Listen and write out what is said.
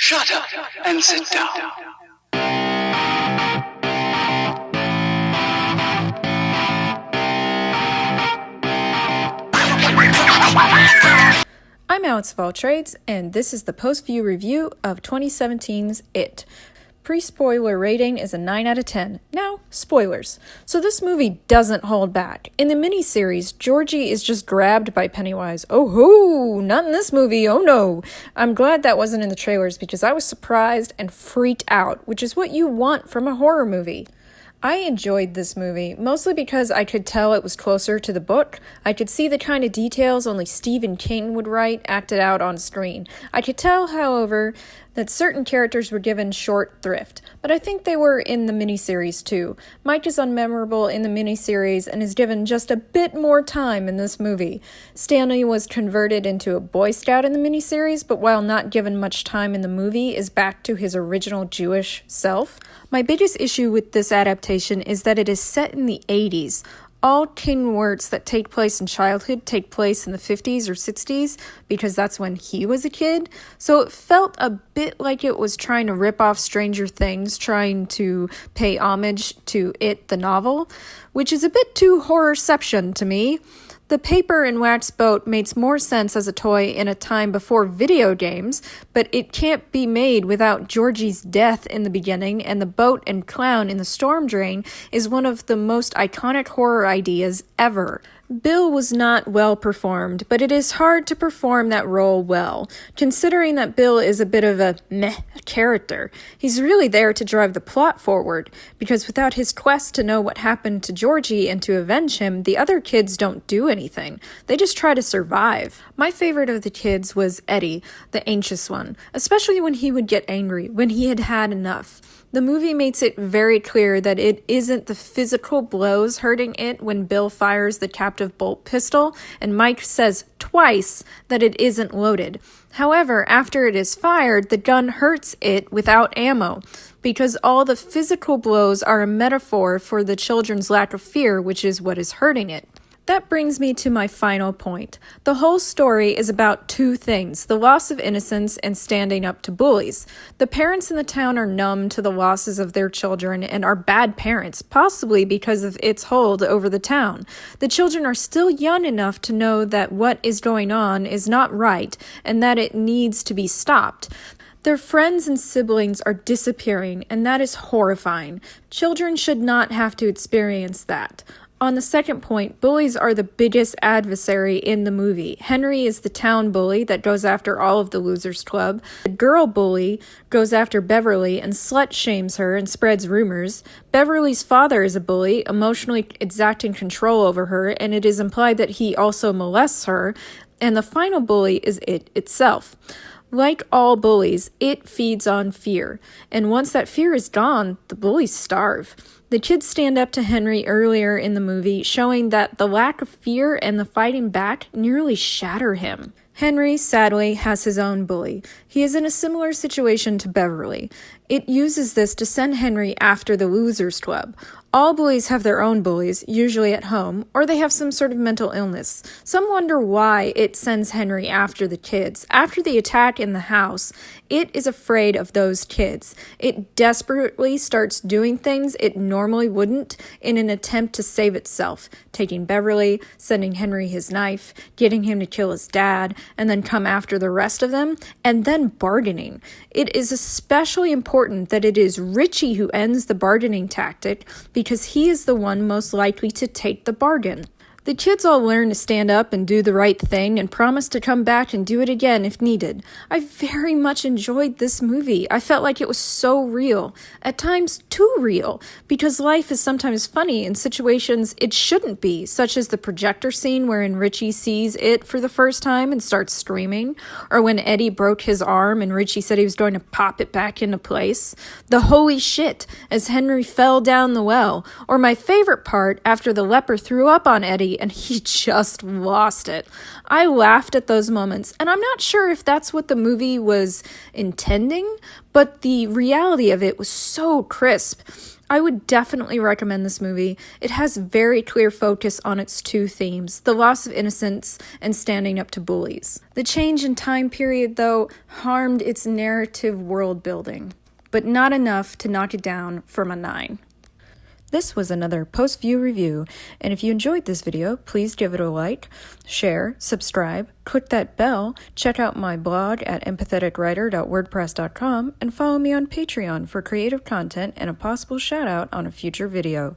Shut up and sit down. I'm Alexofalltrades, and this is the PostView review of 2017's It. Pre-spoiler rating is a 9 out of 10. Now, spoilers. So this movie doesn't hold back. In the miniseries, Georgie is just grabbed by Pennywise. Oh ho! Not in this movie, oh no! I'm glad that wasn't in the trailers because I was surprised and freaked out, which is what you want from a horror movie. I enjoyed this movie, mostly because I could tell it was closer to the book. I could see the kind of details only Stephen King would write acted out on screen. I could tell, however, that certain characters were given short thrift, but I think they were in the miniseries too. Mike is unmemorable in the miniseries and is given just a bit more time in this movie. Stanley was converted into a Boy Scout in the miniseries, but while not given much time in the movie, is back to his original Jewish self. My biggest issue with this adaptation is that it is set in the 80s. All King works that take place in childhood take place in the 50s or 60s because that's when he was a kid. So it felt a bit like it was trying to rip off Stranger Things, trying to pay homage to It, the novel, which is a bit too horrorception to me. The paper and wax boat makes more sense as a toy in a time before video games, but it can't be made without Georgie's death in the beginning, and the boat and clown in the storm drain is one of the most iconic horror ideas ever. Bill was not well performed, but it is hard to perform that role well, considering that Bill is a bit of a meh character. He's really there to drive the plot forward, because without his quest to know what happened to Georgie and to avenge him, the other kids don't do anything. They just try to survive. My favorite of the kids was Eddie, the anxious one, especially when he would get angry, when he had had enough. The movie makes it very clear that it isn't the physical blows hurting it when Bill fires the captive bolt pistol, and Mike says twice that it isn't loaded. However, after it is fired, the gun hurts it without ammo, because all the physical blows are a metaphor for the children's lack of fear, which is what is hurting it. That brings me to my final point. The whole story is about two things: the loss of innocence and standing up to bullies. The parents in the town are numb to the losses of their children and are bad parents, possibly because of its hold over the town. The children are still young enough to know that what is going on is not right and that it needs to be stopped. Their friends and siblings are disappearing, and that is horrifying. Children should not have to experience that. On the second point, bullies are the biggest adversary in the movie. Henry is the town bully that goes after all of the Losers Club. The girl bully goes after Beverly and slut-shames her and spreads rumors. Beverly's father is a bully, emotionally exacting control over her, and it is implied that he also molests her. And the final bully is It itself. Like all bullies, It feeds on fear. And once that fear is gone, the bullies starve. The kids stand up to Henry earlier in the movie, showing that the lack of fear and the fighting back nearly shatter him. Henry, sadly, has his own bully. He is in a similar situation to Beverly. It uses this to send Henry after the Losers Club. All bullies have their own bullies, usually at home, or they have some sort of mental illness. Some wonder why It sends Henry after the kids. After the attack in the house, It is afraid of those kids. It desperately starts doing things it normally wouldn't in an attempt to save itself, taking Beverly, sending Henry his knife, getting him to kill his dad, and then come after the rest of them, and then bargaining. It is especially important that it is Richie who ends the bargaining tactic, because he is the one most likely to take the bargain. The kids all learn to stand up and do the right thing and promise to come back and do it again if needed. I very much enjoyed this movie. I felt like it was so real, at times too real, because life is sometimes funny in situations it shouldn't be, such as the projector scene wherein Richie sees It for the first time and starts screaming, or when Eddie broke his arm and Richie said he was going to pop it back into place, the holy shit as Henry fell down the well, or my favorite part after the leper threw up on Eddie movie and he just lost it. I laughed at those moments, and I'm not sure if that's what the movie was intending, but the reality of it was so crisp. I would definitely recommend this movie. It has very clear focus on its two themes, the loss of innocence and standing up to bullies. The change in time period, though, harmed its narrative world building, but not enough to knock it down from a 9. This was another PostView review, and if you enjoyed this video, please give it a like, share, subscribe, click that bell, check out my blog at empatheticwriter.wordpress.com, and follow me on Patreon for creative content and a possible shout-out on a future video.